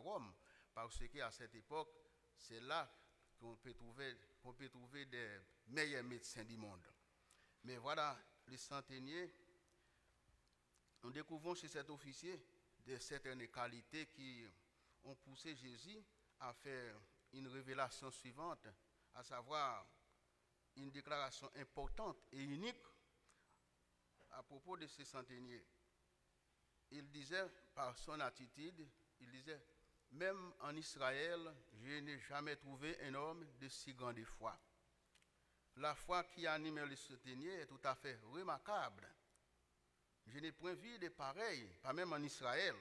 Rome, parce qu'à cette époque, c'est là qu'on peut trouver des meilleurs médecins du monde. Mais voilà, les centeniers, nous découvrons chez cet officier de certaines qualités qui ont poussé Jésus à faire une révélation suivante, à savoir une déclaration importante et unique à propos de ces centeniers. Il disait, par son attitude, il disait, même en Israël, je n'ai jamais trouvé un homme de si grande foi. La foi qui anime les centeniers est tout à fait remarquable. Je n'ai point vu de pareil, pas même en Israël.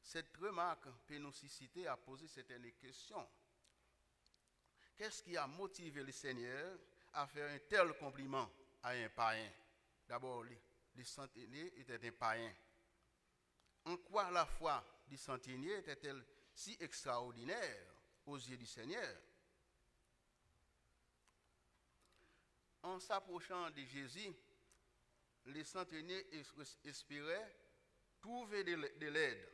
Cette remarque peut nous susciter à poser certaines questions. Qu'est-ce qui a motivé le Seigneur à faire un tel compliment à un païen? D'abord, les centeniers étaient un païen. En quoi la foi du centenier était-elle si extraordinaire aux yeux du Seigneur? En s'approchant de Jésus, les centeniers espéraient trouver de l'aide.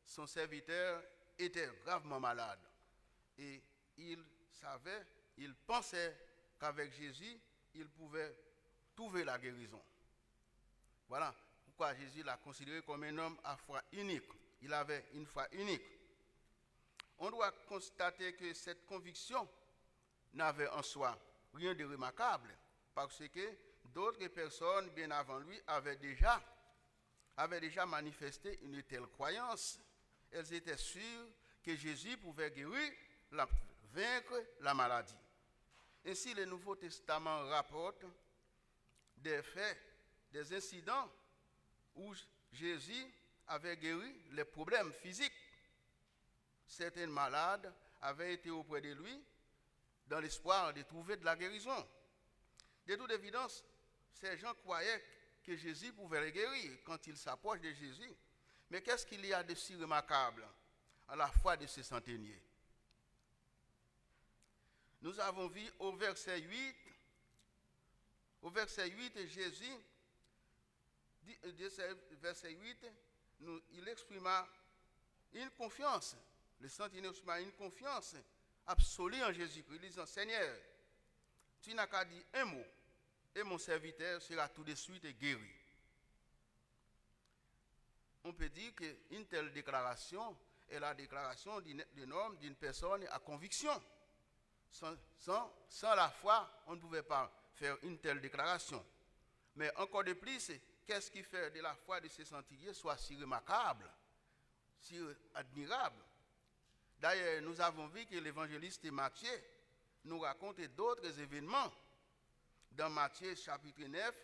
Son serviteur était gravement malade et il pensait qu'avec Jésus, il pouvait trouver la guérison. Voilà pourquoi Jésus l'a considéré comme un homme à foi unique. Il avait une foi unique. On doit constater que cette conviction n'avait en soi rien de remarquable, parce que d'autres personnes bien avant lui avaient déjà manifesté une telle croyance. Elles étaient sûres que Jésus pouvait vaincre la maladie. Ainsi, le Nouveau Testament rapporte des faits, des incidents où Jésus avait guéri les problèmes physiques. Certains malades avaient été auprès de lui dans l'espoir de trouver de la guérison. De toute évidence, ces gens croyaient que Jésus pouvait les guérir quand ils s'approchent de Jésus. Mais qu'est-ce qu'il y a de si remarquable à la foi de ces centeniers? Nous avons vu au verset 8, Jésus, verset 8, il exprima une confiance. Le centenier exprima une confiance absolue en Jésus-Christ, disant, Seigneur, tu n'as qu'à dire un mot, et mon serviteur sera tout de suite guéri. On peut dire qu'une telle déclaration est la déclaration d'un homme, d'une personne à conviction. Sans la foi, on ne pouvait pas faire une telle déclaration. Mais encore de plus, qu'est-ce qui fait de la foi de ces centeniers soit si remarquable, si admirable? D'ailleurs, nous avons vu que l'évangéliste Matthieu nous raconte d'autres événements dans Matthieu chapitre 9,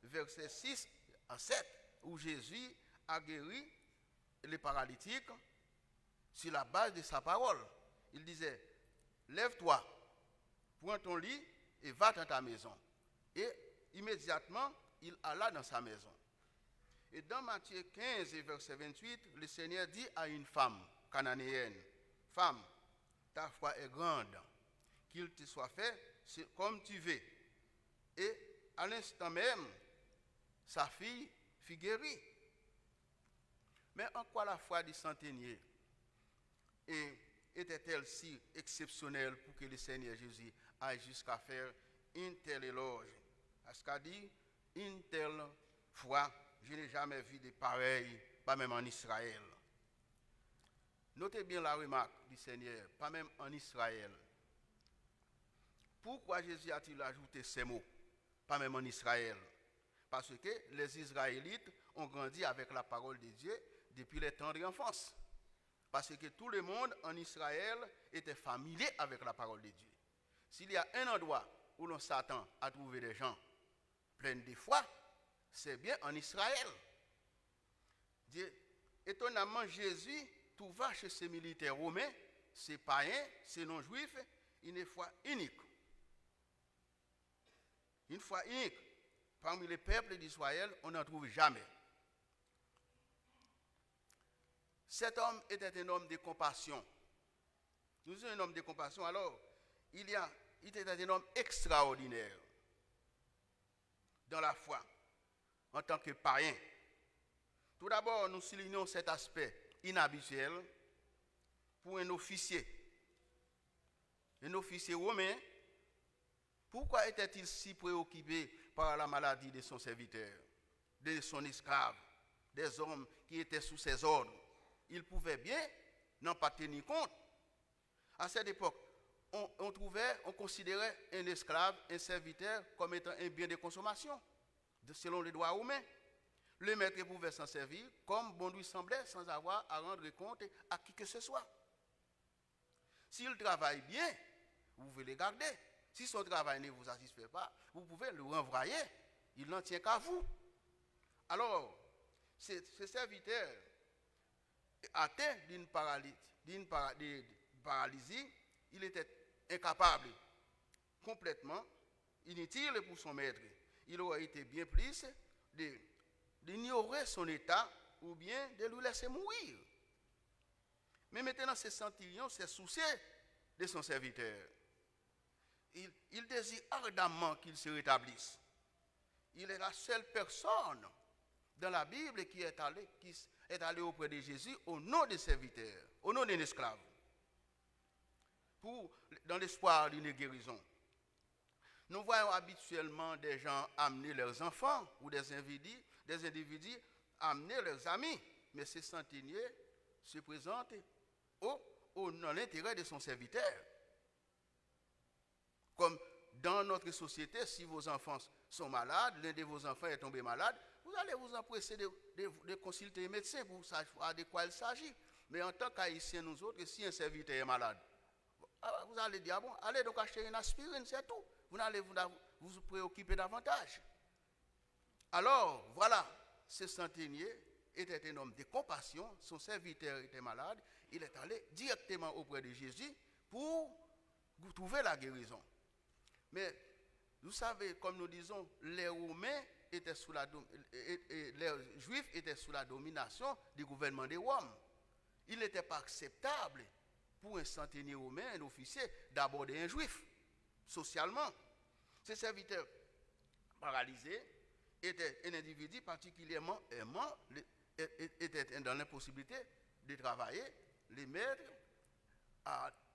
versets 6 à 7, où Jésus a guéri les paralytiques sur la base de sa parole. Il disait, lève-toi, prends ton lit et va dans ta maison. Et immédiatement, il alla dans sa maison. Et dans Matthieu 15, verset 28, le Seigneur dit à une femme cananéenne, femme, ta foi est grande, qu'il te soit fait comme tu veux. Et à l'instant même, sa fille fut guérie. Mais en quoi la foi du centenier était-elle si exceptionnelle pour que le Seigneur Jésus aille jusqu'à faire une telle éloge? Parce qu'a dit, une telle foi, je n'ai jamais vu de pareil, pas même en Israël. Notez bien la remarque du Seigneur, pas même en Israël. Pourquoi Jésus a-t-il ajouté ces mots, pas même en Israël? Parce que les Israélites ont grandi avec la parole de Dieu depuis les temps de l'enfance. Parce que tout le monde en Israël était familier avec la parole de Dieu. S'il y a un endroit où l'on s'attend à trouver des gens pleins de foi, c'est bien en Israël. Étonnamment, Jésus trouva chez ces militaires romains, ces païens, ces non-juifs, une foi unique. Une foi unique. Parmi les peuples d'Israël, on n'en trouve jamais. Cet homme était un homme de compassion. Nous sommes un homme de compassion, alors il était un homme extraordinaire dans la foi, en tant que païen. Tout d'abord, nous soulignons cet aspect. inhabituel pour un officier romain. Pourquoi était-il si préoccupé par la maladie de son serviteur, de son esclave, des hommes qui étaient sous ses ordres? Il pouvait bien n'en pas tenir compte. À cette époque, on considérait un esclave, un serviteur, comme étant un bien de consommation, selon les droits romains. Le maître pouvait s'en servir comme bon lui semblait, sans avoir à rendre compte à qui que ce soit. S'il travaille bien, vous pouvez le garder. Si son travail ne vous satisfait pas, vous pouvez le renvoyer. Il n'en tient qu'à vous. Alors, ce serviteur atteint d'une paralysie, il était incapable, complètement inutile pour son maître. Il aurait été bien plus d'ignorer son état ou bien de le laisser mourir. Mais maintenant, ce centurion s'est soucié de son serviteur. Il désire ardemment qu'il se rétablisse. Il est la seule personne dans la Bible qui est allée auprès de Jésus au nom des serviteurs, au nom d'un esclave, dans l'espoir d'une guérison. Nous voyons habituellement des gens amener leurs enfants ou des individus amener leurs amis, mais ce centenier se présente dans l'intérêt de son serviteur. Comme dans notre société, si vos enfants sont malades, l'un de vos enfants est tombé malade, vous allez vous empresser de consulter un médecin pour savoir de quoi il s'agit. Mais en tant qu'Haïtiens, nous autres, si un serviteur est malade, vous allez dire, bon, allez donc acheter une aspirine, c'est tout. Vous n'allez vous préoccuper davantage. Alors, voilà, ce centenier était un homme de compassion, son serviteur était malade, il est allé directement auprès de Jésus pour trouver la guérison. Mais vous savez, comme nous disons, les Romains étaient les Juifs étaient sous la domination du gouvernement de Rome. Il n'était pas acceptable pour un centenier romain, un officier, d'aborder un Juif, socialement. Ce serviteur paralysé était un individu particulièrement aimant, était dans l'impossibilité de travailler. Le maître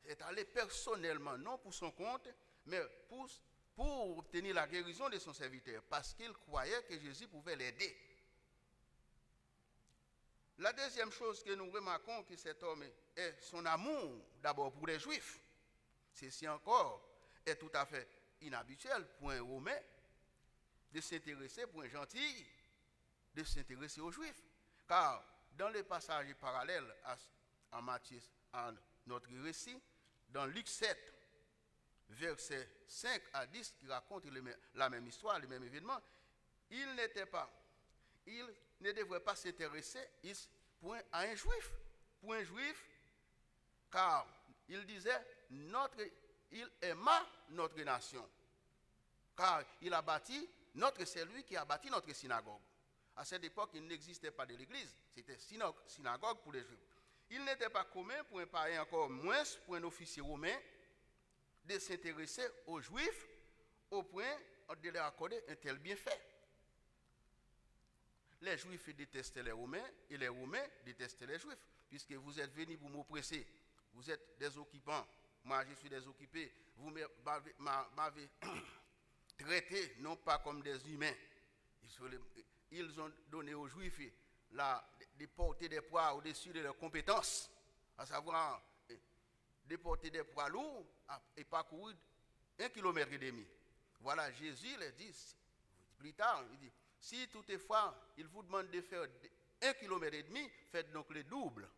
est allé personnellement, non pour son compte, mais pour obtenir la guérison de son serviteur, parce qu'il croyait que Jésus pouvait l'aider. La deuxième chose que nous remarquons que cet homme est son amour d'abord pour les Juifs. Ceci encore est tout à fait inhabituel pour un Romain de s'intéresser, pour un gentil, de s'intéresser aux Juifs. Car dans les passages parallèles à Matthieu, à notre récit, dans Luc 7, versets 5 à 10, qui raconte la même histoire, le même événement, il ne devrait pas s'intéresser à un Juif. Pour un Juif, car il disait, il aima notre nation. Car c'est lui qui a bâti notre synagogue. À cette époque, il n'existait pas de l'église. C'était synagogue pour les Juifs. Il n'était pas commun pour un païen, encore moins pour un officier romain, de s'intéresser aux Juifs au point de leur accorder un tel bienfait. Les Juifs détestaient les Romains et les Romains détestaient les Juifs, puisque vous êtes venus pour m'oppresser, vous êtes des occupants, moi je suis des occupés, vous m'avez traité non pas comme des humains. Ils ont donné aux Juifs de porter des poids au-dessus de leurs compétences, à savoir de porter des poids lourds et parcourir 1,5 km. Voilà, Jésus le dit plus tard, il dit, si toutefois il vous demande de faire 1,5 km, faites donc le double.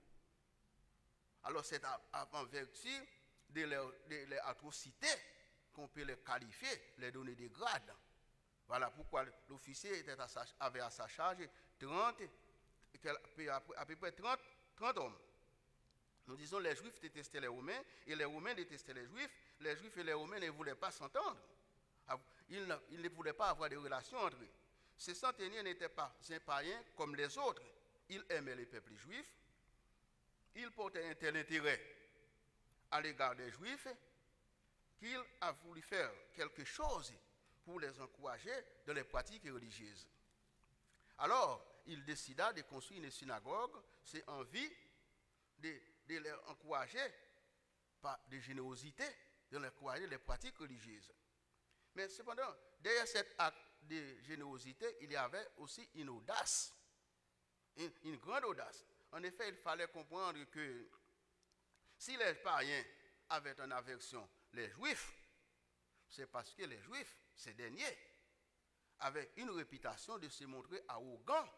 Alors c'est en vertu de leur atrocité qu'on peut les qualifier, les donner des grades. Voilà pourquoi l'officier avait à sa charge à peu près 30 hommes. Nous disons les Juifs détestaient les Romains et les Romains détestaient les Juifs. Les Juifs et les Romains ne voulaient pas s'entendre. Ils ne voulaient pas avoir de relations entre eux. Ce centenier n'était pas un païen comme les autres. Il aimait les peuples juifs. Il portait un tel intérêt à l'égard des Juifs qu'il a voulu faire quelque chose pour les encourager dans les pratiques religieuses. Alors, il décida de construire une synagogue, c'est en vue de les encourager par de générosité, de les encourager les pratiques religieuses. Mais cependant, derrière cet acte de générosité, il y avait aussi une audace, une grande audace. En effet, il fallait comprendre que si les païens avaient en aversion les Juifs, c'est parce que les Juifs, ces derniers, avaient une réputation de se montrer arrogants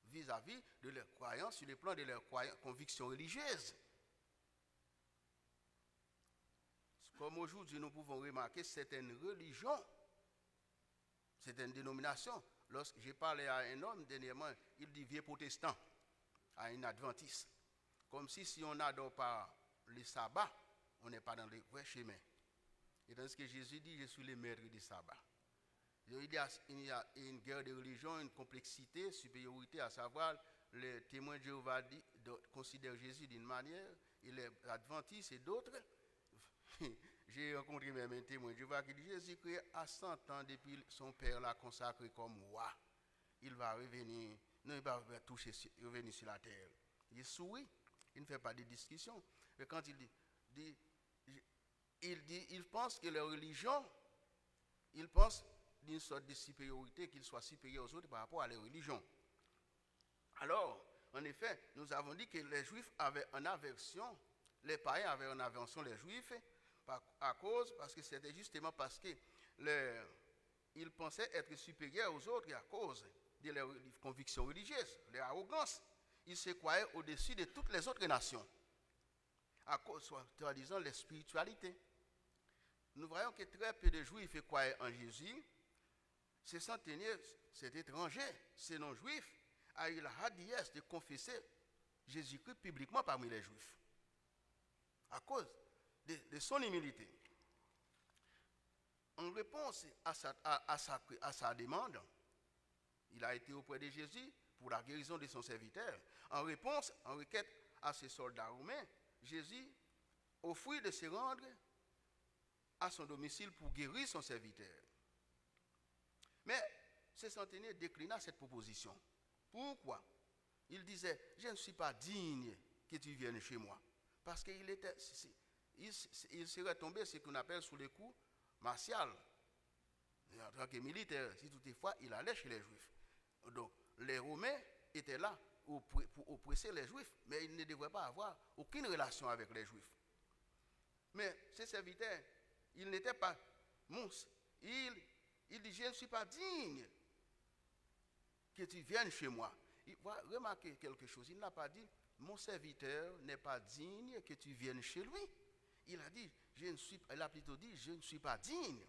vis-à-vis de leurs croyances sur le plan de leurs convictions religieuses. Comme aujourd'hui, nous pouvons remarquer certaines religions, certaines dénominations. Lorsque j'ai parlé à un homme dernièrement, il dit vieux protestant, à un adventiste. Comme si on n'adore pas le sabbat, on n'est pas dans le vrai chemin. Et tandis que Jésus dit, je suis le maître du sabbat. Il y a une guerre de religion, une complexité, supériorité, à savoir, les témoins de Jéhovah considèrent Jésus d'une manière, et les adventistes et d'autres. J'ai rencontré même un témoin de Jéhovah qui dit, Jésus-Christ a 100 ans depuis son père l'a consacré comme roi. Il va revenir, non, il va revenir sur la terre. Il sourit, il ne fait pas de discussion. Mais quand il pense que la religion, il pense d'une sorte de supériorité, qu'il soit supérieur aux autres par rapport à la religion. Alors, en effet, nous avons dit que les Juifs avaient une aversion, les païens avaient une aversion, les Juifs, parce que c'était justement parce que ils pensaient être supérieurs aux autres à cause de leurs convictions religieuses, leur arrogance. Ils se croyaient au-dessus de toutes les autres nations, à cause, soi-disant, de spiritualité. Nous voyons que très peu de Juifs croyaient en Jésus. Ces centeniers, cet étranger, ces non-juifs, a eu la hardiesse de confesser Jésus-Christ publiquement parmi les Juifs, à cause de son humilité. En réponse à sa demande, il a été auprès de Jésus pour la guérison de son serviteur. En réponse, en requête à ses soldats romains, Jésus offrit de se rendre à son domicile pour guérir son serviteur. Mais ce centenier déclina cette proposition. Pourquoi? Il disait, je ne suis pas digne que tu viennes chez moi. Parce qu'il serait tombé ce qu'on appelle sous les coups martial. En tant que militaire, si toutefois il allait chez les Juifs. Donc les Romains étaient là pour oppresser les Juifs, mais ils ne devraient pas avoir aucune relation avec les Juifs. Mais ce serviteur, il n'était pas mousse. Il dit, je ne suis pas digne que tu viennes chez moi. Il va remarquer quelque chose. Il n'a pas dit, mon serviteur n'est pas digne que tu viennes chez lui. Il a dit, il a plutôt dit, je ne suis pas digne.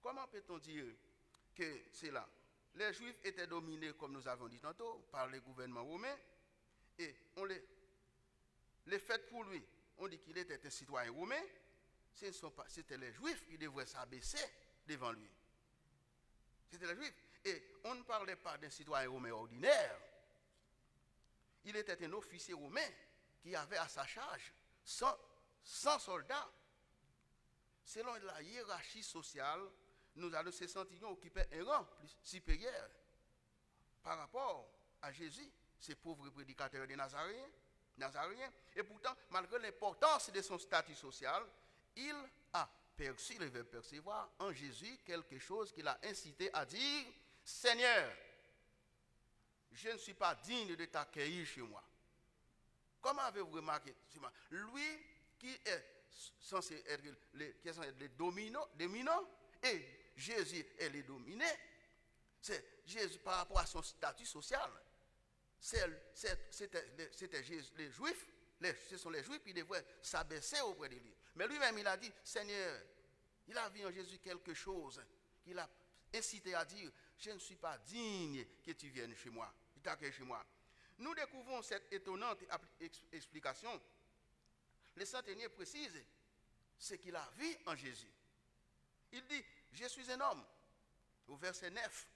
Comment peut-on dire que c'est là? Les Juifs étaient dominés, comme nous avons dit tantôt, par les gouvernements romains, et on les fait pour lui. On dit qu'il était un citoyen romain. C'était les Juifs qui devraient s'abaisser devant lui. C'était les Juifs. Et on ne parlait pas d'un citoyen romain ordinaire. Il était un officier romain qui avait à sa charge 100 soldats. Selon la hiérarchie sociale, nous allons se sentir occuper un rang plus supérieur par rapport à Jésus, ces pauvres prédicateurs des Nazaréens. Et pourtant, malgré l'importance de son statut social, il a perçu, il veut percevoir en Jésus quelque chose qui l'a incité à dire, Seigneur, je ne suis pas digne de t'accueillir chez moi. Comment avez-vous remarqué? Lui qui est censé être le dominant, et Jésus est le dominé, c'est Jésus par rapport à son statut social. C'était les Juifs, ce sont les Juifs qui devraient s'abaisser auprès de lui. Mais lui-même, il a dit, Seigneur, il a vu en Jésus quelque chose qui l'a incité à dire, je ne suis pas digne que tu viennes chez moi, que tu t'accueilles chez moi. Nous découvrons cette étonnante explication. Le centenier précise ce qu'il a vu en Jésus. Il dit, je suis un homme. Au verset 9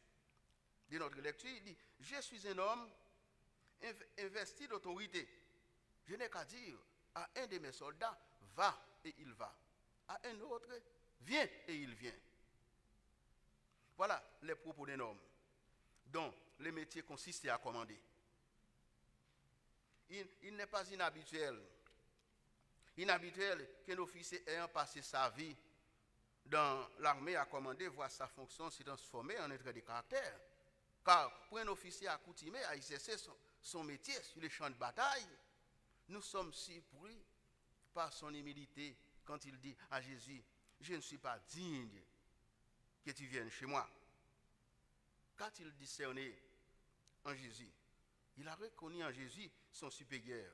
de notre lecture, il dit, je suis un homme investi d'autorité. Je n'ai qu'à dire à un de mes soldats, va et il va. À un autre, viens et il vient. Voilà les propos d'un homme dont le métier consistait à commander. il n'est pas inhabituel. Inhabituel qu'un officier ayant passé sa vie dans l'armée à commander, voit sa fonction se transformer en un trait de caractère. Car pour un officier accoutumé à exercer son métier sur les champs de bataille, nous sommes surpris par son humilité quand il dit à Jésus, je ne suis pas digne que tu viennes chez moi. Qu'a-t-il discerné en Jésus? Il a reconnu en Jésus son supérieur.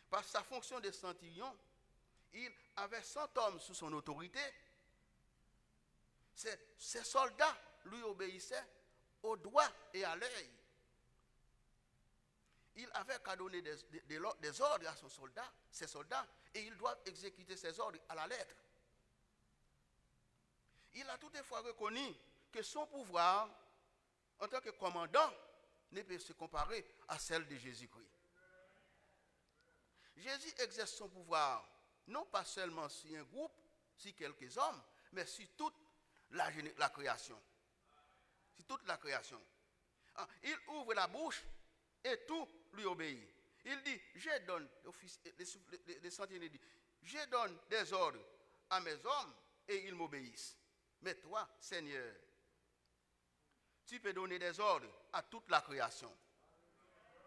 Par sa fonction de centurion, il avait 100 hommes sous son autorité. Ces soldats lui obéissaient au doigt et à l'œil. Il avait qu'à donner des ordres à ses soldats, et ils doivent exécuter ces ordres à la lettre. Il a toutefois reconnu que son pouvoir, en tant que commandant, ne peut se comparer à celle de Jésus-Christ. Jésus exerce son pouvoir, non pas seulement sur un groupe, sur quelques hommes, mais sur toute la création. Sur toute la création. Il ouvre la bouche et tout lui obéit. Il dit, je donne, les centeniers disent, je donne des ordres à mes hommes et ils m'obéissent. Mais toi, Seigneur, tu peux donner des ordres à toute la création.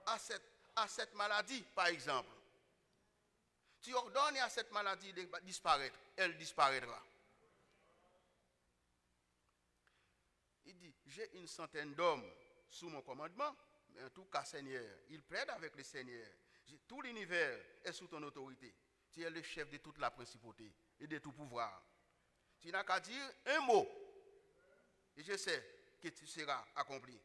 À cette maladie, par exemple. Tu ordonnes à cette maladie de disparaître, elle disparaîtra. Il dit, j'ai une centaine d'hommes sous mon commandement, mais en tout cas, Seigneur, il plaide avec le Seigneur. Tout l'univers est sous ton autorité. Tu es le chef de toute la principauté et de tout pouvoir. Tu n'as qu'à dire un mot, et je sais que tu seras accompli.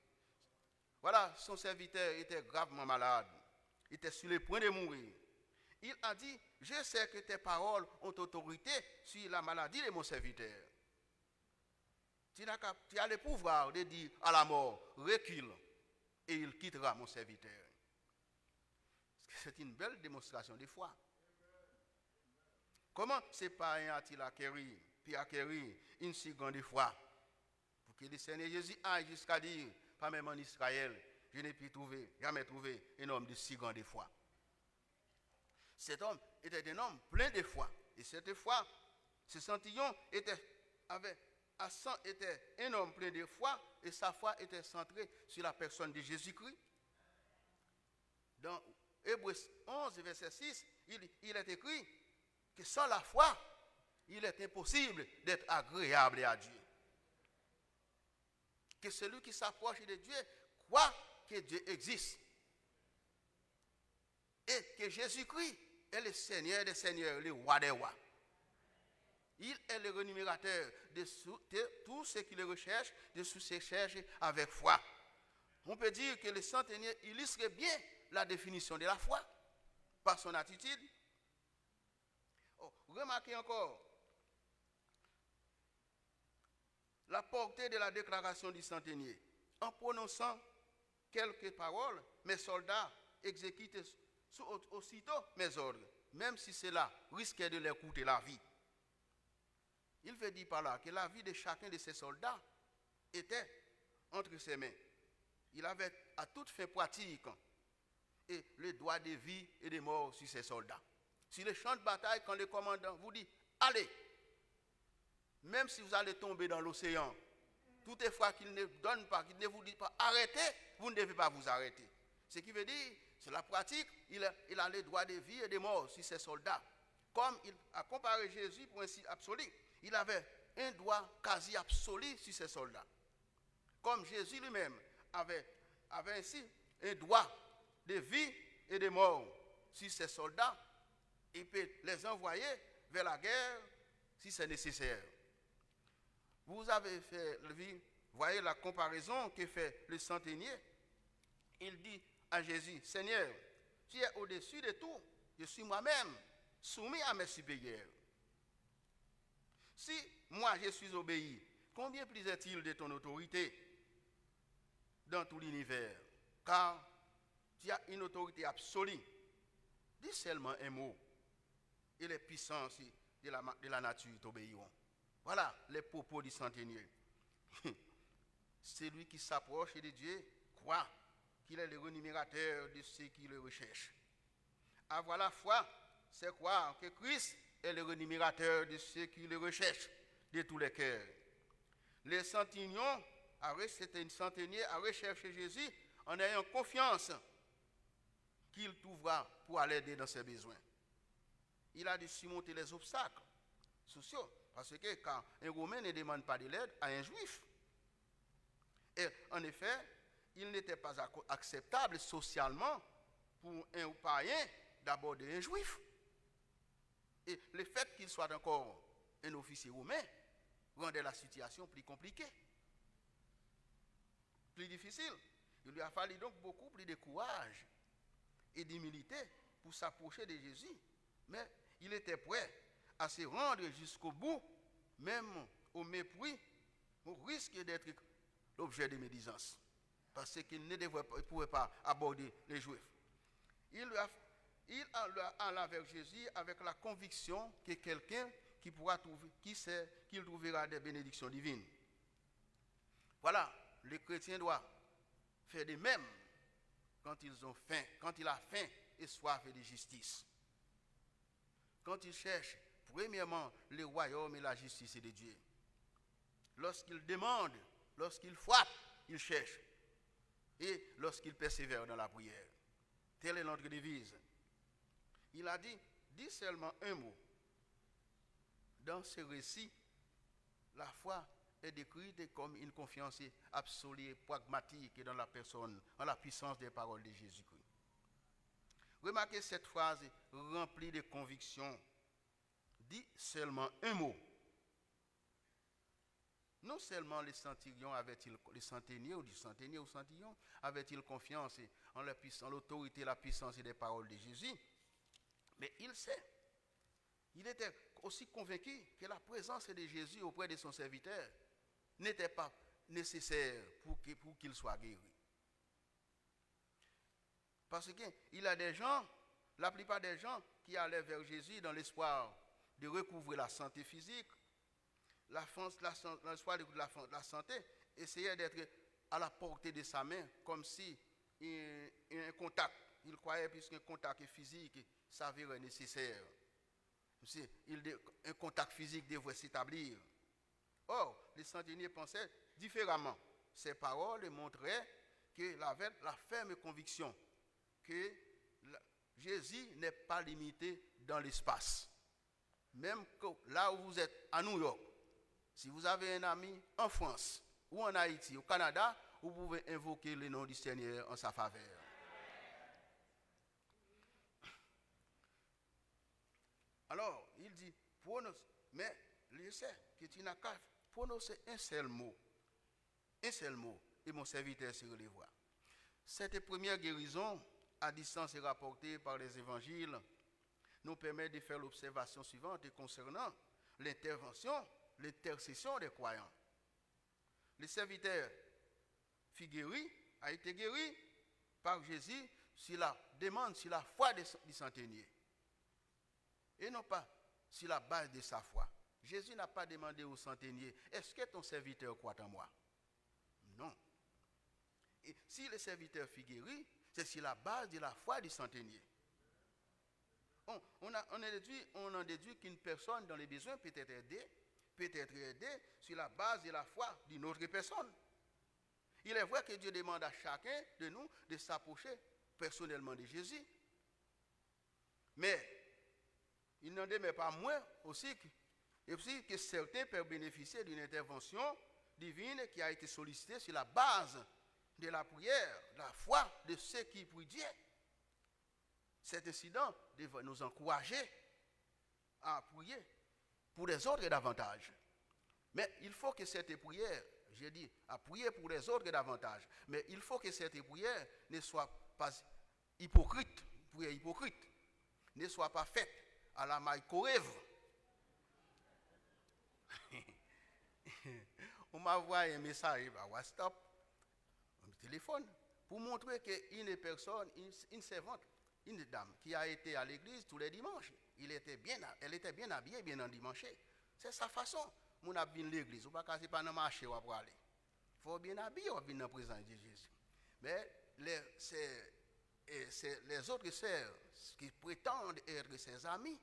Voilà, son serviteur était gravement malade. Il était sur le point de mourir. Il a dit, je sais que tes paroles ont autorité sur la maladie de mon serviteur. Tu as le pouvoir de dire à la mort, recule, et il quittera mon serviteur. C'est une belle démonstration de foi. Comment ces païens a-t-il acquéri, puis acquérir une si grande foi? Pour que le Seigneur Jésus aille jusqu'à dire, pas même en Israël, je n'ai pu jamais trouvé un homme de si grande foi. Cet homme était un homme plein de foi. Et cette foi, ce centurion était un homme plein de foi, et sa foi était centrée sur la personne de Jésus-Christ. Dans Hébreux 11, verset 6, il est écrit que sans la foi, il est impossible d'être agréable à Dieu. Que celui qui s'approche de Dieu croit que Dieu existe. Et que Jésus-Christ est le Seigneur des Seigneurs, le roi des rois. Il est le rémunérateur de tout ce qui le recherche, de tous ceux qui cherchent avec foi. On peut dire que le centenier illustre bien la définition de la foi par son attitude. Remarquez encore la portée de la déclaration du centenier. En prononçant quelques paroles, mes soldats exécutent aussitôt mes ordres, même si cela risquait de leur coûter la vie. Il veut dire par là que la vie de chacun de ces soldats était entre ses mains. Il avait à toute fin pratique et le droit de vie et de mort sur ses soldats. Sur le champ de bataille, quand le commandant vous dit, allez, même si vous allez tomber dans l'océan, toutefois qu'il ne donne pas, qu'il ne vous dit pas arrêtez, vous ne devez pas vous arrêter. Ce qui veut dire, c'est la pratique, il a le droit de vie et de mort sur ses soldats. Comme il a comparé Jésus pour ainsi absolu, il avait un droit quasi absolu sur ses soldats. Comme Jésus lui-même avait ainsi un droit de vie et de mort sur ses soldats, il peut les envoyer vers la guerre si c'est nécessaire. Vous avez voyez la comparaison que fait le centenier. Il dit à Jésus, Seigneur, tu es au-dessus de tout, je suis moi-même soumis à mes supérieurs. Si moi je suis obéi, combien plus est-il de ton autorité dans tout l'univers? Car tu as une autorité absolue. Dis seulement un mot et les puissances de la nature t'obéiront. Voilà les propos du centenier. Celui qui s'approche de Dieu croit qu'il est le rémunérateur de ceux qui le recherchent. Avoir la foi, c'est croire que Christ est le rémunérateur de ceux qui le recherchent de tous les cœurs. Les centeniers à rechercher Jésus en ayant confiance qu'il trouvera pour l'aider dans ses besoins. Il a dû surmonter les obstacles sociaux, parce que quand un Romain ne demande pas de l'aide à un Juif, et en effet, il n'était pas acceptable socialement pour un païen d'aborder un Juif. Et le fait qu'il soit encore un officier romain rendait la situation plus compliquée, plus difficile. Il lui a fallu donc beaucoup plus de courage et d'humilité pour s'approcher de Jésus. Mais il était prêt à se rendre jusqu'au bout, même au mépris, au risque d'être l'objet de médisance. Parce qu'il ne pouvait pas aborder les Juifs. Il alla vers Jésus avec la conviction que quelqu'un qui pourra trouver, qu'il trouvera des bénédictions divines. Voilà, les chrétiens doivent faire de même quand ils ont faim, quand il a faim et soif de justice. Quand ils cherchent, premièrement, le royaume et la justice de Dieu. Lorsqu'ils demandent, lorsqu'ils frappent, ils cherchent. Et lorsqu'ils persévèrent dans la prière. Telle est notre devise. Il a dit, dis seulement un mot. Dans ce récit, la foi est décrite comme une confiance absolue et pragmatique dans la personne, en la puissance des paroles de Jésus-Christ. Remarquez cette phrase remplie de conviction. Dis seulement un mot. Non seulement les centurions avaient-ils, les centeniers ou centurions avaient-ils confiance en la puissance, l'autorité et la puissance des paroles de Jésus, mais il était aussi convaincu que la présence de Jésus auprès de son serviteur n'était pas nécessaire pour qu'il soit guéri. Parce qu'il y a des gens, la plupart des gens qui allaient vers Jésus dans l'espoir de recouvrer la santé physique, l'espoir de la santé, essayaient d'être à la portée de sa main, comme si un contact, il croyait puisqu'un contact physique s'avérait nécessaire. Un contact physique devrait s'établir. Or, les centeniers pensaient différemment. Ces paroles montraient qu'il avait la ferme conviction que Jésus n'est pas limité dans l'espace. Même que là où vous êtes, à New York, si vous avez un ami en France ou en Haïti, au Canada, vous pouvez invoquer le nom du Seigneur en sa faveur. Alors, il dit, mais je sais que tu n'as qu'à prononcer un seul mot, et mon serviteur se relèvera. Cette première guérison à distance est rapportée par les évangiles, nous permet de faire l'observation suivante concernant l'intercession des croyants. Le serviteur a été guéri par Jésus sur la demande, sur la foi du centenier. Et non pas sur la base de sa foi. Jésus n'a pas demandé au centenier, est-ce que ton serviteur croit en moi? Non. Et si le serviteur fut guéri, c'est sur la base de la foi du centenier. On en déduit qu'une personne dans les besoins peut être aidée sur la base de la foi d'une autre personne. Il est vrai que Dieu demande à chacun de nous de s'approcher personnellement de Jésus. Mais il n'en demeure pas moins aussi que certains peuvent bénéficier d'une intervention divine qui a été sollicitée sur la base de la prière, de la foi de ceux qui prient Dieu. Cet incident devrait nous encourager à prier pour les autres davantage. Mais il faut que cette prière, j'ai dit, à prier pour les autres davantage, mais il faut que cette prière ne soit pas hypocrite, ne soit pas faite à la Maïkorev. On m'a envoyé un message par WhatsApp, un téléphone, pour montrer qu'une personne, une servante, une dame qui a été à l'église tous les dimanches, elle était bien habillée, bien endimanchée. C'est sa façon. Mon a bien l'église, ou pas dans le marché pour aller. Il faut bien habiller, on vient dans la présence de Jésus. Mais les autres sœurs qui prétendent être ses amis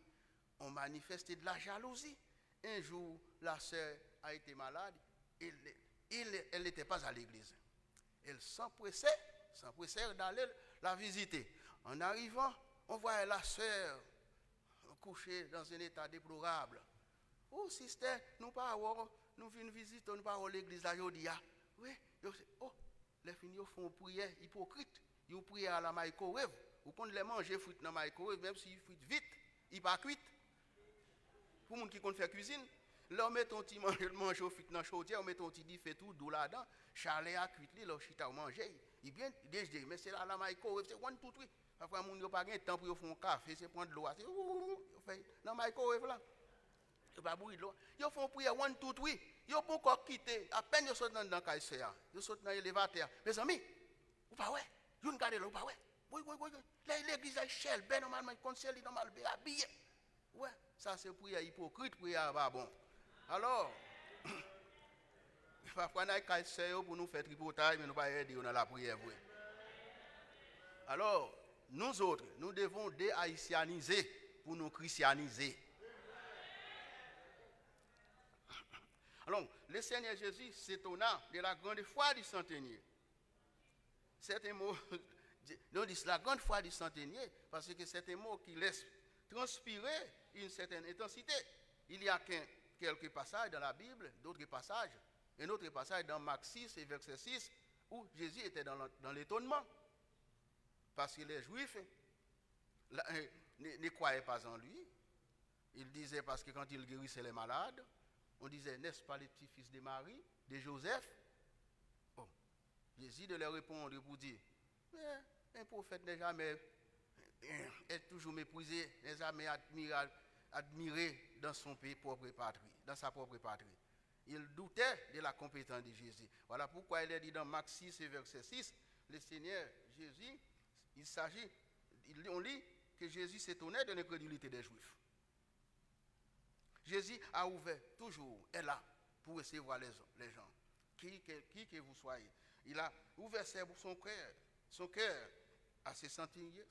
ont manifesté de la jalousie. Un jour, la sœur a été malade, elle n'était pas à l'église. Elle s'empressait d'aller la visiter. En arrivant, on voit la sœur couchée dans un état déplorable. Oh, sister, nous venons visiter, nous pas à l'église aujourd'hui. Oui, oh, les filles font prière hypocrite. Ils prient à la microwave. Ou quand les manger fruits dans la microwave, même s'ils fruits vite, ils pas cuits. Pour les gens qui comptent faire cuisine, là on met ton petit manger au fruit dans la chaudière, on met ton petit dit fait tout d'où là-dedans, chalet à cuit, là chita manger. Il bien je mais c'est là la microwave, c'est one two three. Après mon yo pas gain temps pour faire un café, c'est prendre de l'eau, c'est fait dans la microwave là. Yo pas bouillir de l'eau. Yo font prière one two three. Yo pour encore quitter, à peine yo saute dans caisse, yo saute dans l'élévateur. Mes amis, ou pas ouais. Vous ne regardez là, pas ouais. Oui. L'église est chère, ben normalement, le conseil est normal, bien habillé. Ouais, ça c'est prière hypocrite, prière pas bon. Alors, parfois, on a un pour nous faire tripotage, mais nous pas aider dans la prière. Alors, nous autres, nous devons déhaïtianiser pour nous christianiser. Alors, le Seigneur Jésus s'étonna de la grande foi du centenier. C'est un mot, nous disons la grande foi du centenier, parce que c'est un mot qui laisse transpirer une certaine intensité. Il y a quelques passages dans la Bible, d'autres passages, un autre passage dans Marc 6 et verset 6, où Jésus était dans l'étonnement. Parce que les Juifs ne croyaient pas en lui. Ils disaient, parce que quand il guérissait les malades, on disait, n'est-ce pas les petits-fils de Marie, de Joseph? Jésus de leur répondre pour dire, un prophète n'est jamais est toujours méprisé, n'est jamais admiré dans son pays propre patrie, dans sa propre patrie. Il doutait de la compétence de Jésus. Voilà pourquoi il est dit dans Marc 6 et verset 6, le Seigneur Jésus, on lit que Jésus s'étonnait de l'incrédulité des Juifs. Jésus a ouvert toujours, est là pour recevoir les gens, qui que vous soyez. Il a ouvert son cœur à ses centuriers.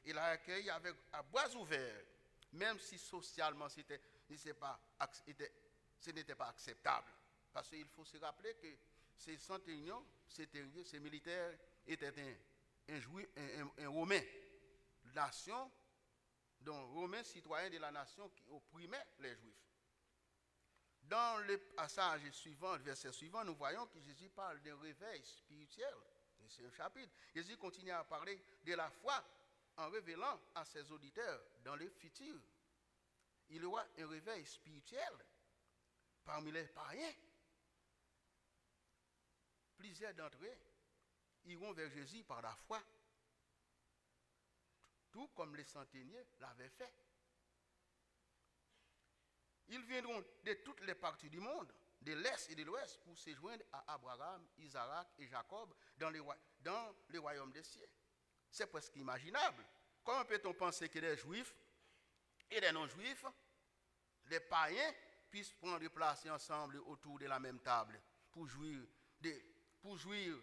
Il a accueilli à bras ouverts, même si socialement ce n'était pas acceptable. Parce qu'il faut se rappeler que ces centurions, ces militaires étaient un Romain, nation, donc Romain citoyen de la nation qui opprimait les Juifs. Dans le passage suivant, le verset suivant, nous voyons que Jésus parle d'un réveil spirituel. C'est un chapitre. Jésus continue à parler de la foi en révélant à ses auditeurs dans le futur. Il y aura un réveil spirituel parmi les païens. Plusieurs d'entre eux iront vers Jésus par la foi, tout comme les centeniers l'avaient fait. Ils viendront de toutes les parties du monde, de l'Est et de l'Ouest, pour se joindre à Abraham, Isaac et Jacob dans le royaume des cieux. C'est presque imaginable. Comment peut-on penser que les Juifs et les non-Juifs, les païens, puissent prendre place ensemble autour de la même table pour jouir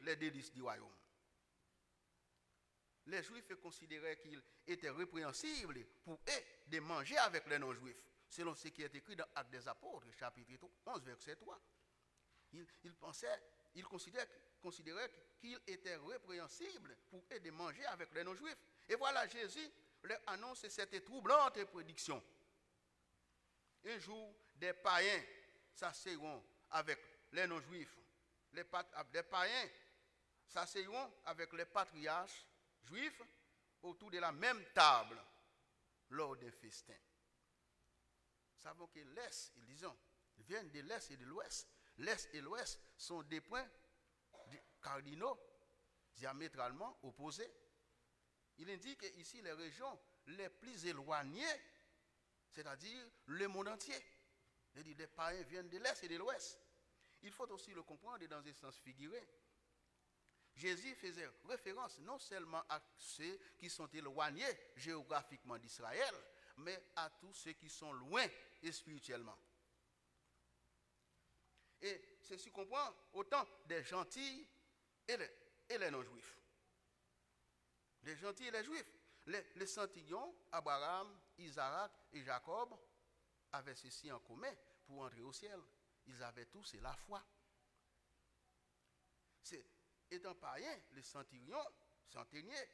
les délices du royaume? Les Juifs considéraient qu'il était répréhensible pour eux de manger avec les non-Juifs, selon ce qui est écrit dans Actes des Apôtres, chapitre 11, verset 3. Ils considéraient qu'il était répréhensible pour eux de manger avec les non-Juifs. Et voilà, Jésus leur annonce cette troublante prédiction. Un jour, des païens s'asseyeront avec les non-Juifs. Les païens s'asseyeront avec les patriarches juifs autour de la même table lors d'un festin. Nous savons que l'Est, ils viennent de l'Est et de l'Ouest. L'Est et l'Ouest sont des points cardinaux diamétralement opposés. Il indique ici les régions les plus éloignées, c'est-à-dire le monde entier. Il dit les païens viennent de l'Est et de l'Ouest. Il faut aussi le comprendre dans un sens figuré. Jésus faisait référence non seulement à ceux qui sont éloignés géographiquement d'Israël, mais à tous ceux qui sont loin et spirituellement. Et ceci comprend autant des gentils et les non-juifs. Les gentils et les juifs. Les centurions, Abraham, Isaac et Jacob, avaient ceci en commun pour entrer au ciel. Ils avaient tous la foi. Étant païens, les centurions, centeniers,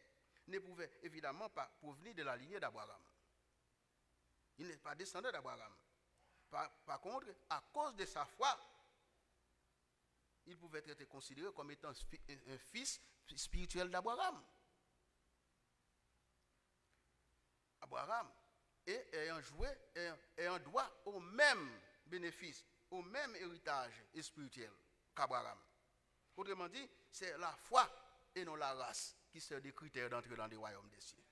ne pouvaient évidemment pas provenir de la lignée d'Abraham. Il n'est pas descendant d'Abraham. Par contre, à cause de sa foi, il pouvait être considéré comme étant un fils spirituel d'Abraham. Abraham, ayant droit au même bénéfice, au même héritage spirituel qu'Abraham. Autrement dit, c'est la foi et non la race qui sont des critères d'entrer dans le royaume des cieux.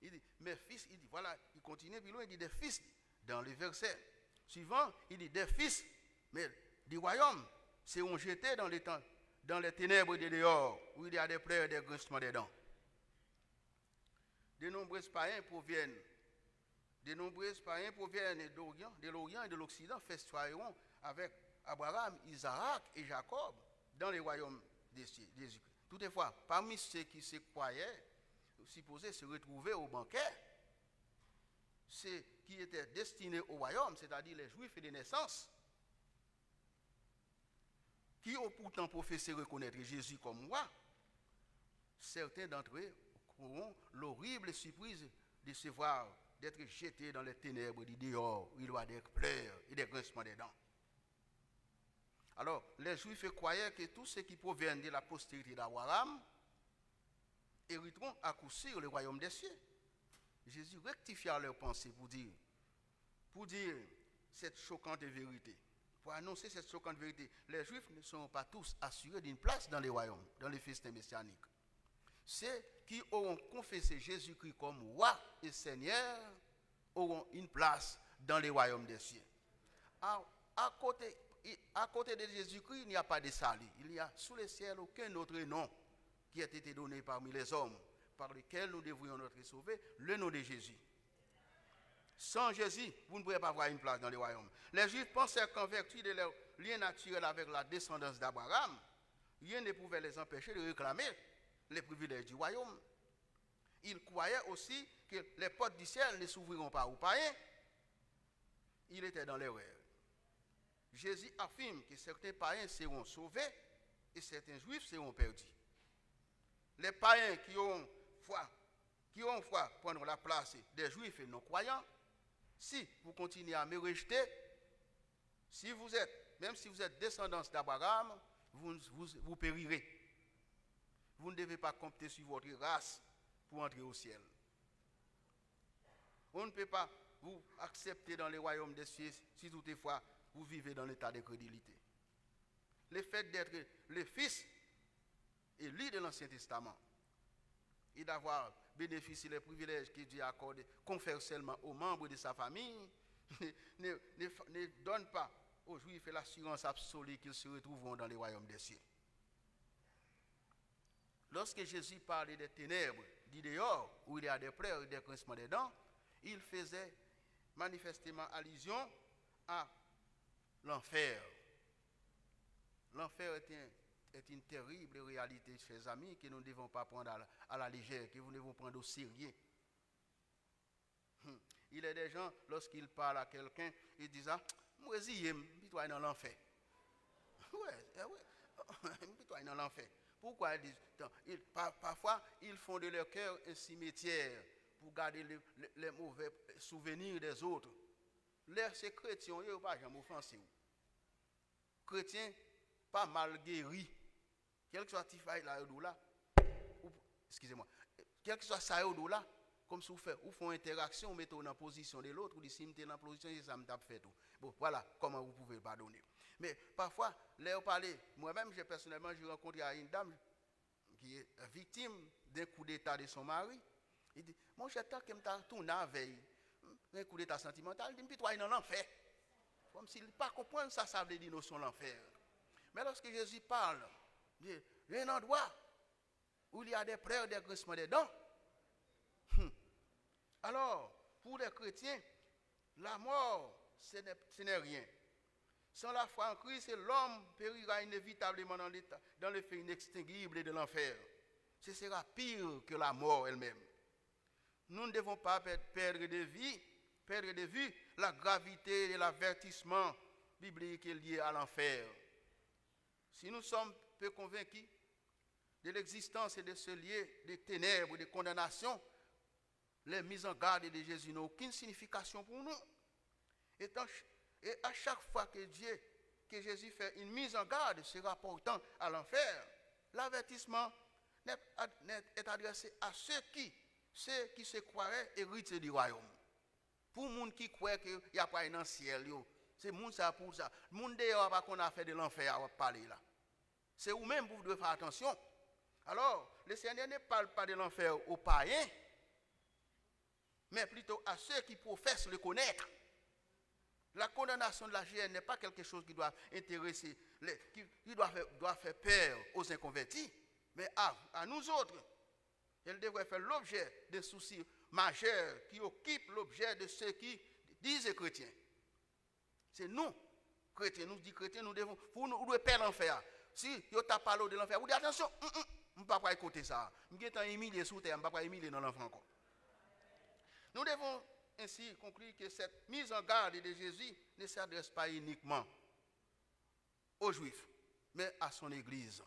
Il dit, mes fils, il dit, voilà, il continue, puis loin, il dit des fils, dans le verset suivant, il dit des fils, mais du royaume, seront jetés dans les ténèbres de dehors, où il y a des pleurs et des grincements des dents. De nombreux païens proviennent d'Orient, de l'Orient et de l'Occident, festoieront avec Abraham, Isaac et Jacob dans les royaumes des cieux. Toutefois, parmi ceux qui se croyaient, supposés se retrouver au banquet, ceux qui étaient destinés au royaume, c'est-à-dire les juifs et les naissances, qui ont pourtant professé reconnaître Jésus comme roi, certains d'entre eux auront l'horrible surprise de se voir, d'être jetés dans les ténèbres du dehors, où il y a des pleurs et des grincements des dents. Alors, les Juifs croyaient que tous ceux qui proviennent de la postérité d'Abraham hériteront à coup sûr le royaume des cieux. Jésus rectifia leurs pensées pour dire cette choquante vérité. Pour annoncer cette choquante vérité, les Juifs ne seront pas tous assurés d'une place dans les royaumes, dans les festins messianiques. Ceux qui auront confessé Jésus-Christ comme roi et Seigneur auront une place dans les royaumes des cieux. À côté de Jésus-Christ, il n'y a pas de salut. Il n'y a sous le ciel aucun autre nom qui a été donné parmi les hommes par lequel nous devrions être sauvés, le nom de Jésus. Sans Jésus, vous ne pourrez pas avoir une place dans les royaumes. Les Juifs pensaient qu'en vertu de leur lien naturel avec la descendance d'Abraham, rien ne pouvait les empêcher de réclamer les privilèges du royaume. Ils croyaient aussi que les portes du ciel ne s'ouvriront pas aux païens. Il était dans l'erreur. Jésus affirme que certains païens seront sauvés et certains juifs seront perdus. Les païens qui auront foi prendront la place des juifs et non-croyants. Si vous continuez à me rejeter, même si vous êtes descendants d'Abraham, vous périrez. Vous ne devez pas compter sur votre race pour entrer au ciel. On ne peut pas vous accepter dans les royaumes des cieux si toutefois vous vivez dans l'état de crédulité. Le fait d'être le fils élu de l'Ancien Testament et d'avoir bénéficié des privilèges que Dieu accorde, confère seulement aux membres de sa famille, ne donne pas aux Juifs l'assurance absolue qu'ils se retrouveront dans les royaumes des cieux. Lorsque Jésus parlait des ténèbres du dehors, où il y a des pleurs et des grincements des dents, il faisait manifestement allusion à l'enfer. L'enfer est une terrible réalité, chers amis, que nous ne devons pas prendre à la légère, que nous devons prendre au sérieux. Il y a des gens, lorsqu'ils parlent à quelqu'un, ils disent, moi, je suis dans l'enfer. Oui, toi dans l'enfer. Pourquoi ils disent parfois, ils font de leur cœur un cimetière pour garder les mauvais souvenirs des autres. Ces chrétiens, ils ne sont pas jamais offensés. Chrétiens, pas mal guéris. Quel que soit Tifaï là, excusez-moi, quel que soit ça ou là, comme si vous font interaction, vous mettez en position de l'autre, vous dites si vous êtes en position, ça me tape fait tout. Bon, voilà comment vous pouvez pardonner. Mais parfois, là, vous parlez, moi-même, personnellement, j'ai rencontré une dame qui est victime d'un coup d'état de son mari. Il dit, mon cher, tant que je tourne à la veille, un coup d'état sentimental, il me dit, toi, il est dans l'enfer. Comme s'il ne pas comprendre ça, ça veut dire notion de l'enfer. Mais lorsque Jésus parle d'un endroit où il y a des pleurs, des grincements des dents, alors, pour les chrétiens, la mort, ce n'est rien. Sans la foi en Christ, l'homme périra inévitablement dans le feu inextinguible de l'enfer. ce sera pire que la mort elle-même. Nous ne devons pas perdre de vue la gravité et l'avertissement biblique lié à l'enfer. Si nous sommes peu convaincus de l'existence et de ce lieu de ténèbres, de condamnation, les mises en garde de Jésus n'ont aucune signification pour nous. Et à chaque fois que Jésus fait une mise en garde se rapportant à l'enfer, l'avertissement est adressé à ceux qui se croiraient héritiers du royaume. Pour les gens qui croient qu'il n'y a pas un ciel, c'est les gens pour ça. Les gens d'ailleurs pas qu'on a fait de l'enfer à parler là. C'est vous-même pour vous devez faire attention. Alors, le Seigneur ne parle pas de l'enfer aux païens, mais plutôt à ceux qui professent le connaître. La condamnation de la GN n'est pas quelque chose qui doit intéresser, qui doit faire peur aux inconvertis, mais à nous autres. Elle devrait faire l'objet de soucis majeurs qui occupent l'objet de ceux qui disent chrétiens. C'est nous, chrétiens, nous disons chrétiens, nous devons perdre l'enfer. Si vous avez parlé de l'enfer, vous dites attention, je ne peux pas écouter ça. Je vais humilier sous terre, je ne peux pas humilier dans l'enfer encore. Nous devons ainsi conclure que cette mise en garde de Jésus ne s'adresse pas uniquement aux Juifs, mais à son Église.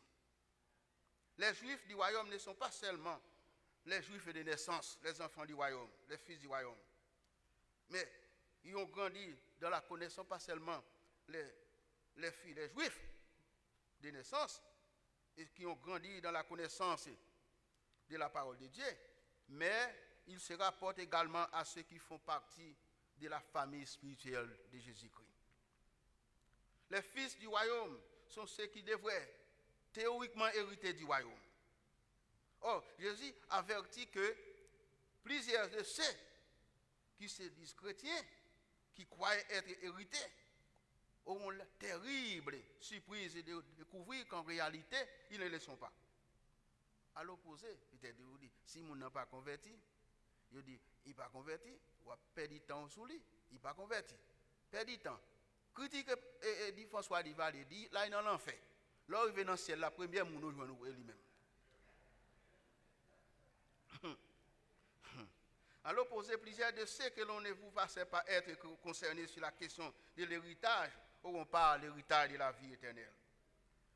Les Juifs du royaume ne sont pas seulement les Juifs de naissance, les enfants du royaume, les fils du royaume, mais ils ont grandi dans la connaissance, pas seulement les filles, les Juifs de naissance, et qui ont grandi dans la connaissance de la parole de Dieu, mais il se rapporte également à ceux qui font partie de la famille spirituelle de Jésus-Christ. Les fils du royaume sont ceux qui devraient théoriquement hériter du royaume. Or, Jésus avertit que plusieurs de ceux qui se disent chrétiens, qui croient être hérités, auront la terrible surprise de découvrir qu'en réalité, ils ne le sont pas. À l'opposé, peut-être vous dites, si mon n'a pas converti, il dit, il n'est pas converti, ou a perdu du temps sur lui, il n'est pas converti. Perdu du temps. Critique et dit François Dival, dit, là, il est dans l'enfer. Là, il vient dans le ciel, la première, nous joignons lui-même. À l'opposé, plusieurs de ceux que l'on ne vous passait pas être concernés sur la question de l'héritage auront pas l'héritage de la vie éternelle.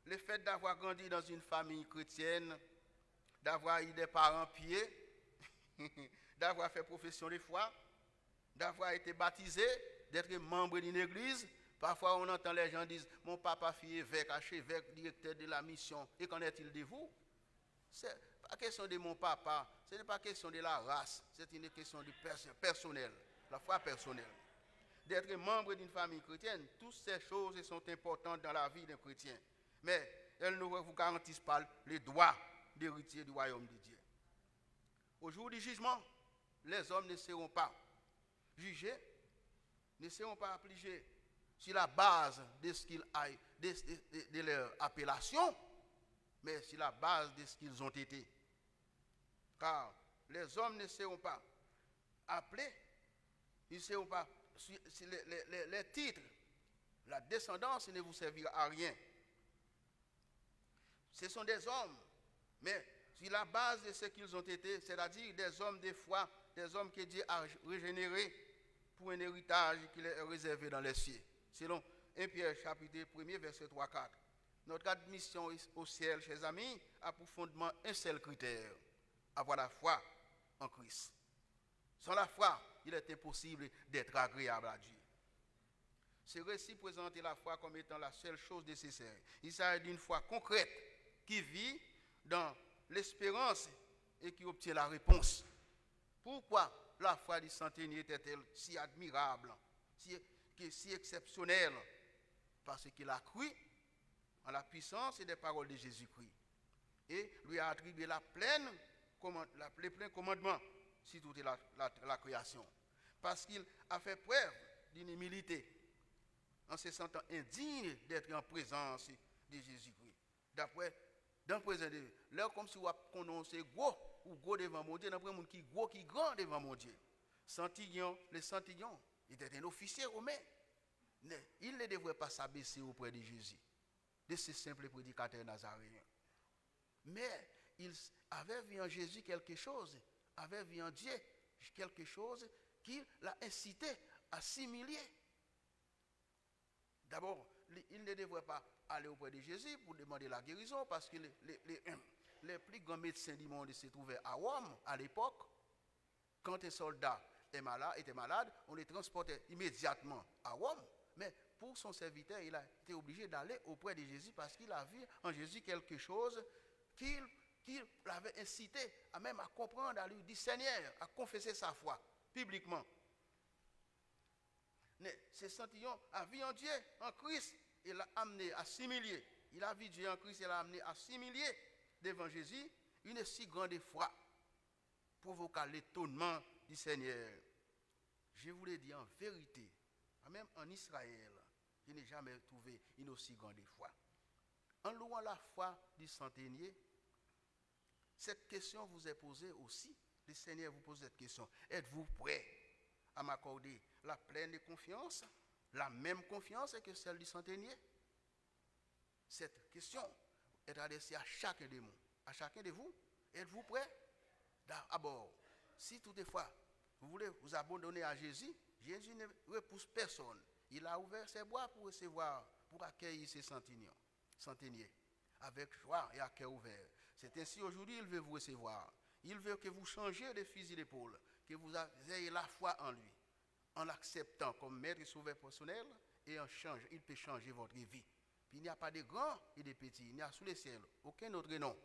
Le fait d'avoir grandi dans une famille chrétienne, d'avoir eu des parents pieux, d'avoir fait profession de foi, d'avoir été baptisé, d'être membre d'une église. Parfois, on entend les gens dire, mon papa fut évêque, archevêque, directeur de la mission, et qu'en est-il de vous? C'est pas question de mon papa, ce n'est pas question de la race, c'est une question du personnel, la foi personnelle. D'être membre d'une famille chrétienne, toutes ces choses sont importantes dans la vie d'un chrétien. Mais elles ne vous garantissent pas le droit d'héritier du royaume de Dieu. Au jour du jugement, les hommes ne seront pas jugés, ne seront pas affligés sur la base de ce qu'ils aillent, de leur appellation, mais sur la base de ce qu'ils ont été. Car les hommes ne seront pas appelés, ils ne seront pas sur les titres, la descendance ne vous servira à rien. Ce sont des hommes, mais sur la base de ce qu'ils ont été, c'est-à-dire des hommes de foi, des hommes que Dieu a régénérés pour un héritage qui est réservé dans les cieux. Selon 1 Pierre chapitre 1er, verset 3-4. Notre admission au ciel, chers amis, a pour fondement un seul critère, avoir la foi en Christ. Sans la foi, il est impossible d'être agréable à Dieu. Ce récit présente la foi comme étant la seule chose nécessaire. Il s'agit d'une foi concrète qui vit dans l'espérance et qui obtient la réponse. Pourquoi la foi du centenier était-elle si admirable, si exceptionnelle? Parce qu'il a cru en la puissance et des paroles de Jésus-Christ et lui a attribué les pleins commandements sur toute la création. Parce qu'il a fait preuve d'une humilité en se sentant indigne d'être en présence de Jésus-Christ. Dans le présent de Dieu, là comme si on prononçait gros ou gros devant mon Dieu, dans le monde qui gros, qui grand devant mon Dieu. Le centurion était un officier romain. Il ne devrait pas s'abaisser auprès de Jésus, de ce simple prédicateur nazaréen. Mais il avait vu en Jésus quelque chose, avait vu en Dieu quelque chose qui l'a incité à s'humilier. D'abord, il ne devrait pas aller auprès de Jésus pour demander la guérison parce que les plus grands médecins du monde se trouvaient à Rome à l'époque. Quand un soldat était malade, on les transportait immédiatement à Rome. Mais pour son serviteur, il a été obligé d'aller auprès de Jésus parce qu'il a vu en Jésus quelque chose qui l'avait incité à même à comprendre, à lui dire Seigneur, à confesser sa foi publiquement. Ce sentiment a vu en Dieu, en Christ, il l'a amené à s'humilier. Il a vu Dieu en Christ, il l'a amené à s'humilier devant Jésus. Une si grande foi provoqua l'étonnement du Seigneur. Je vous l'ai dit en vérité, même en Israël, je n'ai jamais trouvé une aussi grande foi. En louant la foi du centenier, cette question vous est posée aussi. Le Seigneur vous pose cette question. Êtes-vous prêt à m'accorder la pleine confiance, la même confiance que celle du centenier? Cette question est adressée à chacun de nous. À chacun de vous. Êtes-vous prêt? D'abord, si toutefois vous voulez vous abandonner à Jésus, Jésus ne repousse personne. Il a ouvert ses bras pour recevoir, pour accueillir ses centeniers, avec joie et à cœur ouvert. C'est ainsi aujourd'hui il veut vous recevoir. Il veut que vous changiez de fusil d'épaule, que vous ayez la foi en lui, en l'acceptant comme maître et sauveur personnel, et il peut changer votre vie. Puis il n'y a pas de grands et de petits, il n'y a sous le ciel aucun autre nom,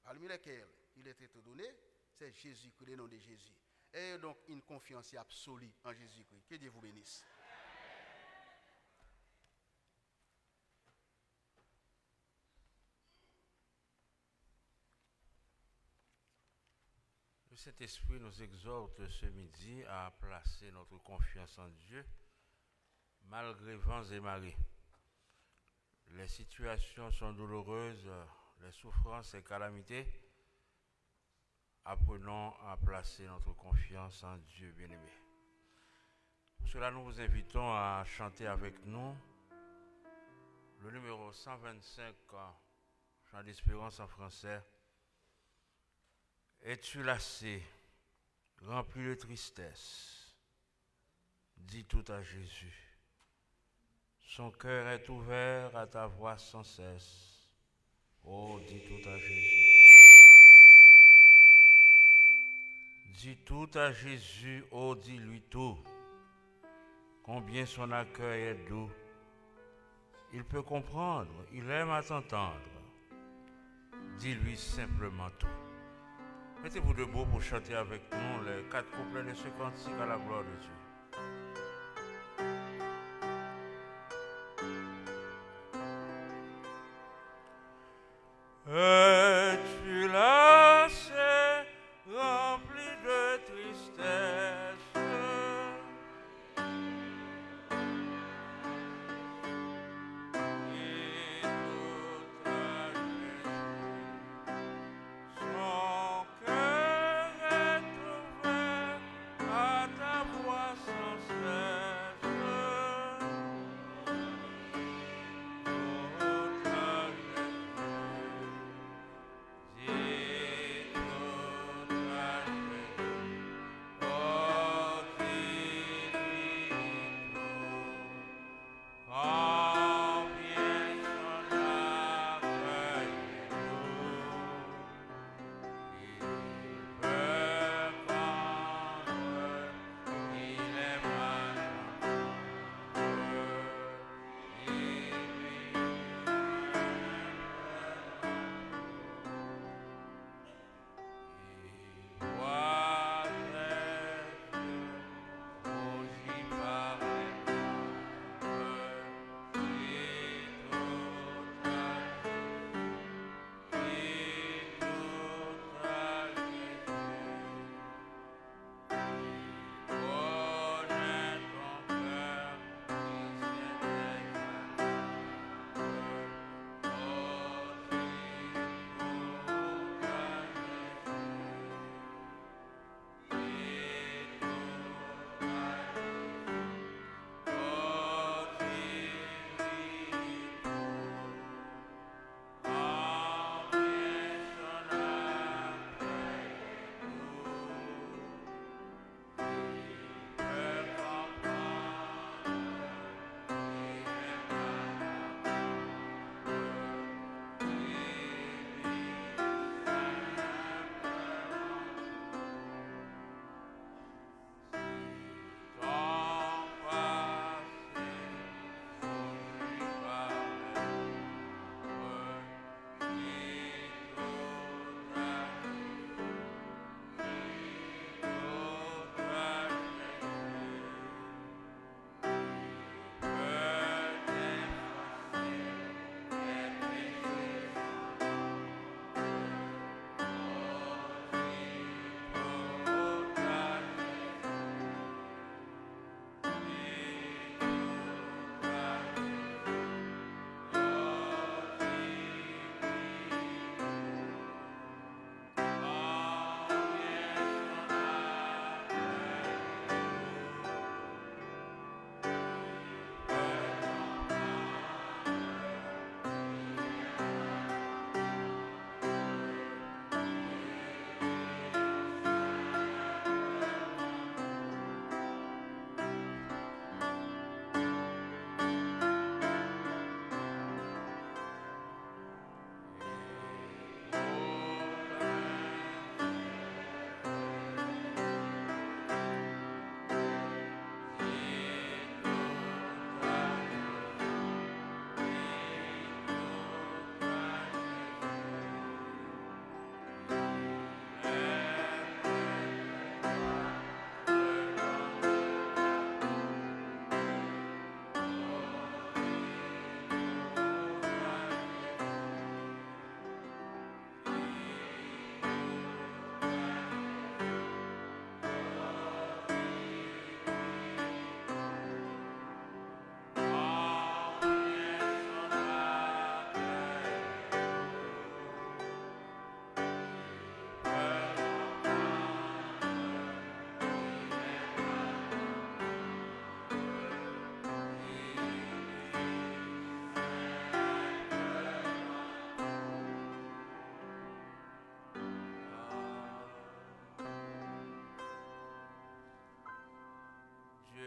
parmi lesquels il est donné, c'est Jésus-Christ, le nom de Jésus. Et donc une confiance absolue en Jésus-Christ. Que Dieu vous bénisse. Le Saint-Esprit nous exhorte ce midi à placer notre confiance en Dieu malgré vents et marées. Les situations sont douloureuses, les souffrances et calamités. Apprenons à placer notre confiance en Dieu bien-aimé. Pour cela, nous vous invitons à chanter avec nous le numéro 125, Chant d'espérance en français. Es-tu lassé, rempli de tristesse? Dis tout à Jésus. Son cœur est ouvert à ta voix sans cesse. Oh, dis tout à Jésus. Dis tout à Jésus, oh, dis-lui tout. Combien son accueil est doux. Il peut comprendre, il aime à t'entendre. Dis-lui simplement tout. Mettez-vous debout pour chanter avec nous les 4 couplets de ce cantique à la gloire de Dieu. Es-tu lassé, rempli de tristesse? Et tout à Jésus, son cœur est ouvert à ta voix.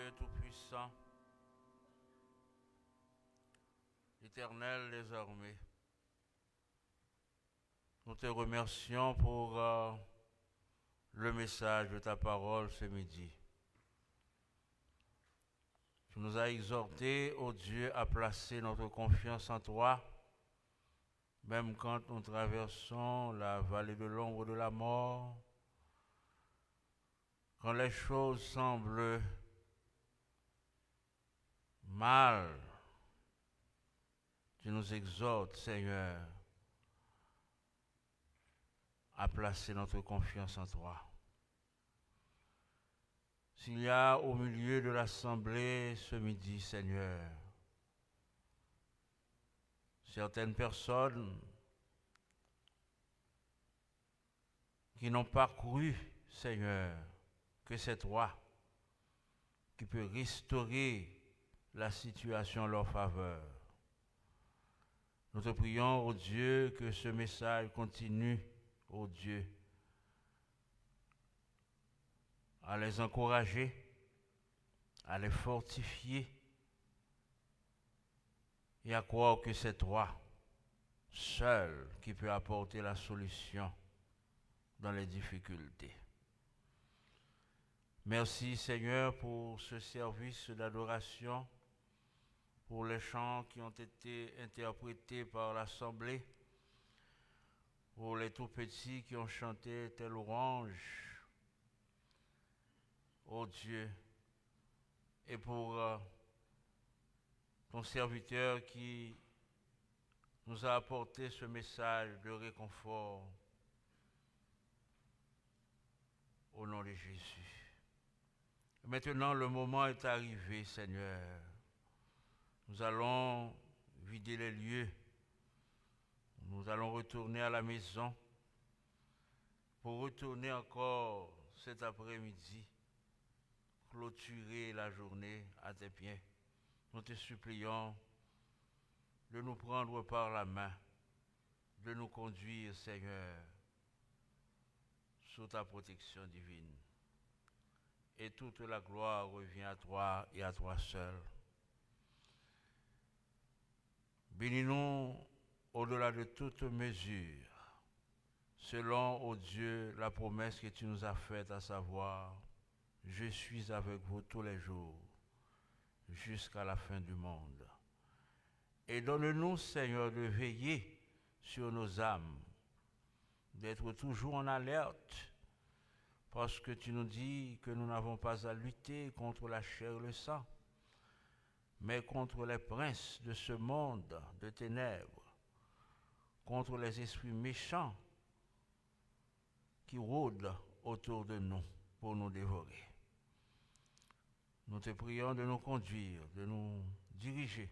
Dieu Tout-Puissant, Éternel désormais, nous te remercions pour le message de ta parole ce midi. Tu nous as exhortés, ô Dieu, à placer notre confiance en toi, même quand nous traversons la vallée de l'ombre de la mort, quand les choses semblent mal. Tu nous exhortes, Seigneur, à placer notre confiance en toi. S'il y a au milieu de l'assemblée ce midi, Seigneur, certaines personnes qui n'ont pas cru, Seigneur, que c'est toi qui peux restaurer la situation en leur faveur. Nous te prions, ô Dieu, que ce message continue, ô Dieu, à les encourager, à les fortifier et à croire que c'est toi seul qui peut apporter la solution dans les difficultés. Merci Seigneur pour ce service d'adoration, pour les chants qui ont été interprétés par l'Assemblée, pour les tout-petits qui ont chanté tes louanges, ô Dieu, et pour ton serviteur qui nous a apporté ce message de réconfort au nom de Jésus. Maintenant, le moment est arrivé, Seigneur. Nous allons vider les lieux. Nous allons retourner à la maison pour retourner encore cet après-midi, clôturer la journée à tes pieds. Nous te supplions de nous prendre par la main, de nous conduire, Seigneur, sous ta protection divine. Et toute la gloire revient à toi et à toi seul. Bénis-nous au-delà de toute mesure, selon, ô Dieu, la promesse que tu nous as faite, à savoir, je suis avec vous tous les jours, jusqu'à la fin du monde. Et donne-nous, Seigneur, de veiller sur nos âmes, d'être toujours en alerte, parce que tu nous dis que nous n'avons pas à lutter contre la chair et le sang, mais contre les princes de ce monde de ténèbres, contre les esprits méchants qui rôdent autour de nous pour nous dévorer. Nous te prions de nous conduire, de nous diriger,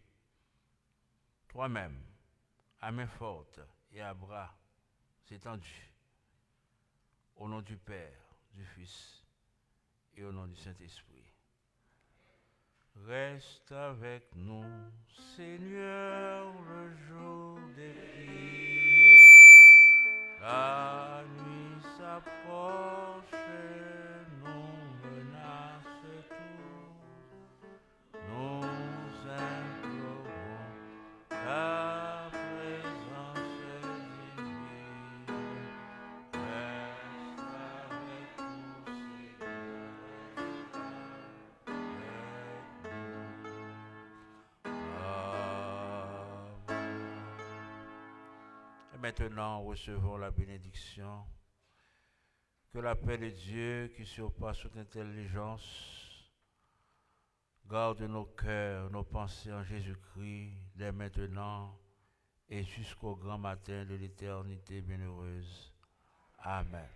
toi-même, à main forte et à bras étendus, au nom du Père, du Fils et au nom du Saint-Esprit. Reste avec nous, Seigneur, le jour des prières. La nuit s'approche, nous menace tout. Nous implorons ta présence divine. Reste avec nous, Et maintenant, recevons la bénédiction. Que la paix de Dieu, qui surpasse toute intelligence, garde nos cœurs, nos pensées en Jésus-Christ, dès maintenant et jusqu'au grand matin de l'éternité bienheureuse. Amen.